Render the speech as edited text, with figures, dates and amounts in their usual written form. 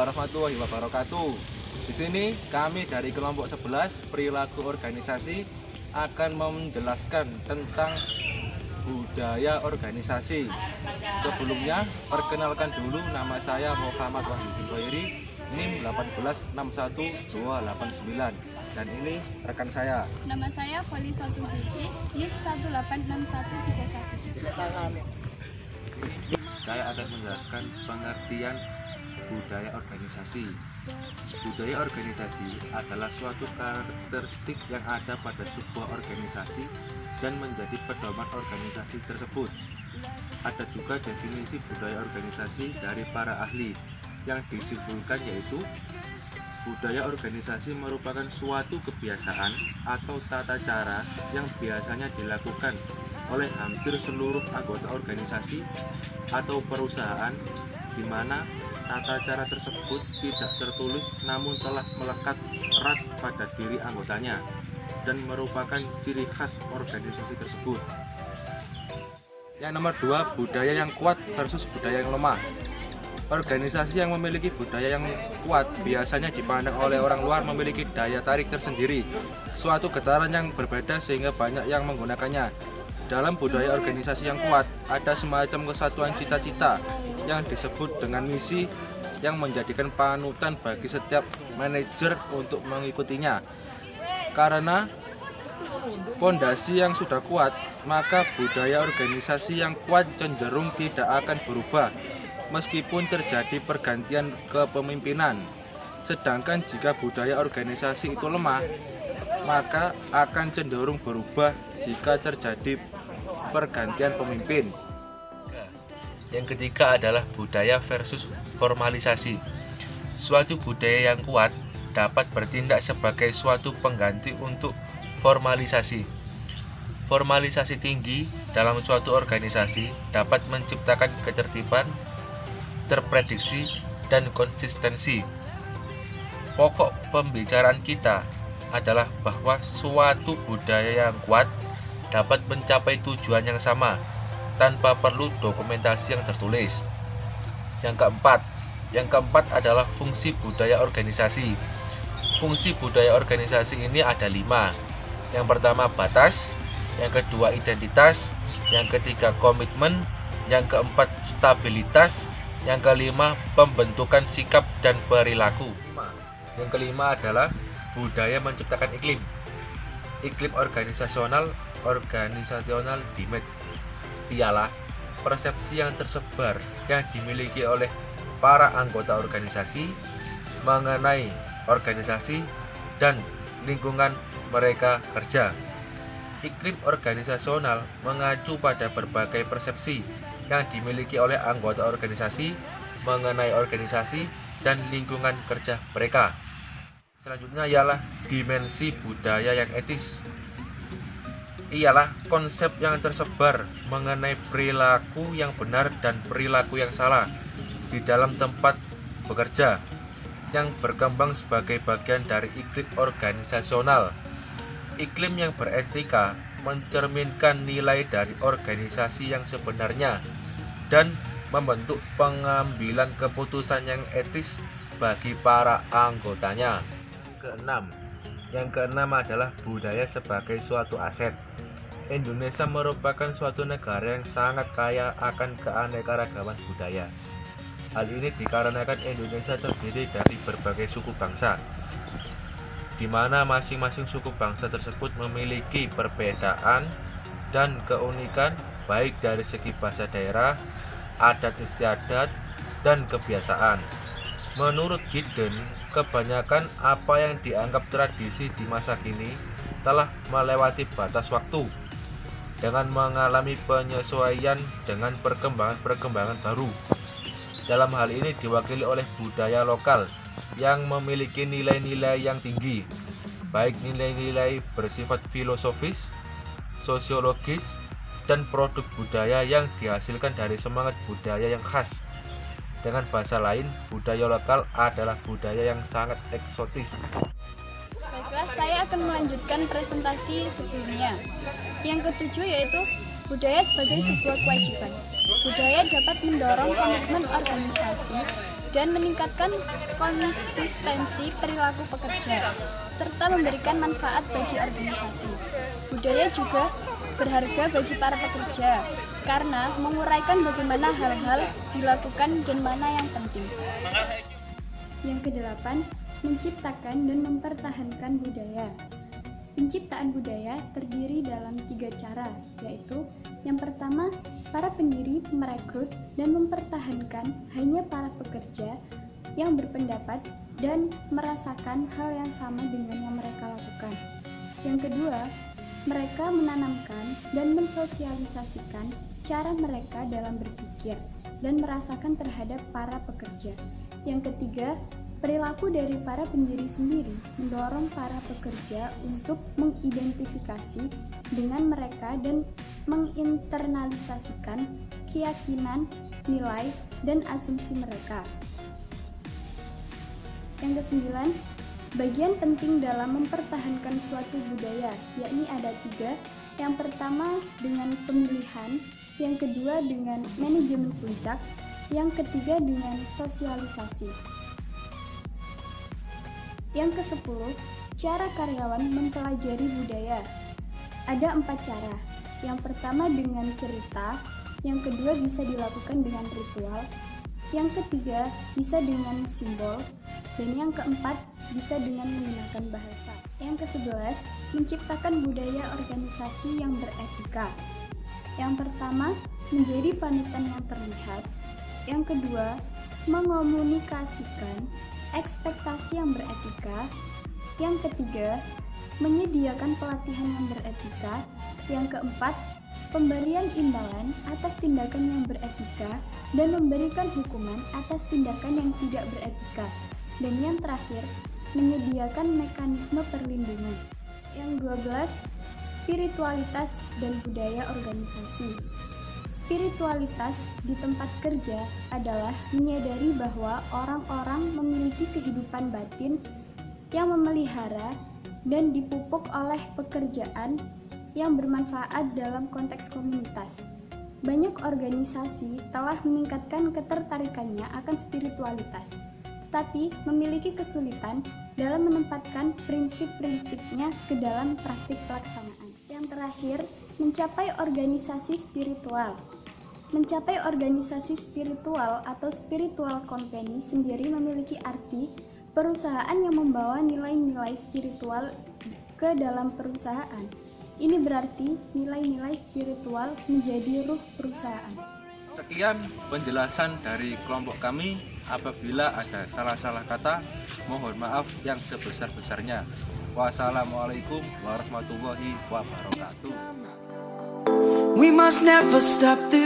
warahmatullahi wabarakatuh. Di sini kami dari kelompok 11 perilaku organisasi akan menjelaskan tentang budaya organisasi. Sebelumnya, perkenalkan dulu, nama saya Muhammad Wahyudin Khairi, NIM 1811289, dan ini rekan saya. Nama saya Foli Sotuhiki, NIM 1861131. Saya akan menjelaskan pengertian budaya organisasi. Budaya organisasi adalah suatu karakteristik yang ada pada sebuah organisasi dan menjadi pedoman organisasi tersebut. Ada juga definisi budaya organisasi dari para ahli yang disimpulkan, yaitu budaya organisasi merupakan suatu kebiasaan atau tata cara yang biasanya dilakukan oleh hampir seluruh anggota organisasi atau perusahaan, di mana tata cara tersebut tidak tertulis namun telah melekat erat pada diri anggotanya dan merupakan ciri khas organisasi tersebut. Yang nomor 2, budaya yang kuat versus budaya yang lemah. Organisasi yang memiliki budaya yang kuat biasanya dipandang oleh orang luar memiliki daya tarik tersendiri, suatu getaran yang berbeda sehingga banyak yang menggunakannya. Dalam budaya organisasi yang kuat, ada semacam kesatuan cita-cita yang disebut dengan misi yang menjadikan panutan bagi setiap manajer untuk mengikutinya. Karena fondasi yang sudah kuat, maka budaya organisasi yang kuat cenderung tidak akan berubah meskipun terjadi pergantian kepemimpinan. Sedangkan jika budaya organisasi itu lemah, maka akan cenderung berubah jika terjadi pergantian pemimpin. Yang ketiga adalah budaya versus formalisasi. Suatu budaya yang kuat dapat bertindak sebagai suatu pengganti untuk formalisasi. Formalisasi tinggi dalam suatu organisasi dapat menciptakan ketertiban, terprediksi, dan konsistensi. Pokok pembicaraan kita adalah bahwa suatu budaya yang kuat dapat mencapai tujuan yang sama tanpa perlu dokumentasi yang tertulis. Yang keempat adalah fungsi budaya organisasi. Fungsi budaya organisasi ini ada 5. Yang pertama batas, yang kedua identitas, yang ketiga komitmen, yang keempat stabilitas, yang kelima pembentukan sikap dan perilaku. Yang kelima adalah budaya menciptakan iklim. Iklim organisasional demand ialah persepsi yang tersebar yang dimiliki oleh para anggota organisasi mengenai organisasi dan lingkungan mereka kerja. Iklim organisasional mengacu pada berbagai persepsi yang dimiliki oleh anggota organisasi mengenai organisasi dan lingkungan kerja mereka. Selanjutnya ialah dimensi budaya yang etis. Ialah konsep yang tersebar mengenai perilaku yang benar dan perilaku yang salah di dalam tempat bekerja, yang berkembang sebagai bagian dari iklim organisasional. Iklim yang beretika mencerminkan nilai dari organisasi yang sebenarnya dan membentuk pengambilan keputusan yang etis bagi para anggotanya. Yang keenam adalah budaya sebagai suatu aset. Indonesia merupakan suatu negara yang sangat kaya akan keanekaragaman budaya. Hal ini dikarenakan Indonesia terdiri dari berbagai suku bangsa, di mana masing-masing suku bangsa tersebut memiliki perbedaan dan keunikan baik dari segi bahasa daerah, adat istiadat, dan kebiasaan. Menurut Gideon, kebanyakan apa yang dianggap tradisi di masa kini telah melewati batas waktu dengan mengalami penyesuaian dengan perkembangan baru. Dalam hal ini diwakili oleh budaya lokal yang memiliki nilai-nilai yang tinggi, baik nilai-nilai bersifat filosofis, sosiologis, dan produk budaya yang dihasilkan dari semangat budaya yang khas. Dengan bahasa lain, budaya lokal adalah budaya yang sangat eksotis. Baiklah, saya akan melanjutkan presentasi sebelumnya. Yang ketujuh yaitu budaya sebagai sebuah kewajiban. Budaya dapat mendorong komitmen organisasi dan meningkatkan konsistensi perilaku pekerja, serta memberikan manfaat bagi organisasi. Budaya juga berharga bagi para pekerja, karena menguraikan bagaimana hal-hal dilakukan dan mana yang penting. Yang kedelapan, menciptakan dan mempertahankan budaya. Penciptaan budaya terdiri dalam 3 cara, yaitu yang pertama, para pendiri merekrut dan mempertahankan hanya para pekerja yang berpendapat dan merasakan hal yang sama dengan yang mereka lakukan. Yang kedua, mereka menanamkan dan mensosialisasikan cara mereka dalam berpikir dan merasakan terhadap para pekerja. Yang ketiga, perilaku dari para pendiri sendiri mendorong para pekerja untuk mengidentifikasi dengan mereka dan menginternalisasikan keyakinan, nilai, dan asumsi mereka. Yang kesembilan, bagian penting dalam mempertahankan suatu budaya, yakni ada 3. Yang pertama dengan pemilihan, yang kedua dengan manajemen puncak, yang ketiga dengan sosialisasi. Yang ke-10, cara karyawan mempelajari budaya. Ada 4 cara. Yang pertama dengan cerita, yang kedua bisa dilakukan dengan ritual, yang ketiga bisa dengan simbol, dan yang keempat bisa dengan menggunakan bahasa. Yang ke-11, menciptakan budaya organisasi yang beretika. Yang pertama, menjadi panutan yang terlihat. Yang kedua, mengomunikasikan ekspektasi yang beretika. Yang ketiga, menyediakan pelatihan yang beretika. Yang keempat, pemberian imbalan atas tindakan yang beretika dan memberikan hukuman atas tindakan yang tidak beretika. Dan yang terakhir, menyediakan mekanisme perlindungan. Yang 12, spiritualitas dan budaya organisasi. Spiritualitas di tempat kerja adalah menyadari bahwa orang-orang memiliki kehidupan batin yang memelihara dan dipupuk oleh pekerjaan yang bermanfaat dalam konteks komunitas. Banyak organisasi telah meningkatkan ketertarikannya akan spiritualitas, tetapi memiliki kesulitan dalam menempatkan prinsip-prinsipnya ke dalam praktik pelaksanaan. Yang terakhir, mencapai organisasi spiritual. Mencapai organisasi spiritual atau spiritual company sendiri memiliki arti perusahaan yang membawa nilai-nilai spiritual ke dalam perusahaan. Ini berarti nilai-nilai spiritual menjadi ruh perusahaan. Sekian penjelasan dari kelompok kami. Apabila ada salah-salah kata, mohon maaf yang sebesar-besarnya. Wassalamualaikum warahmatullahi wabarakatuh. We must never stop the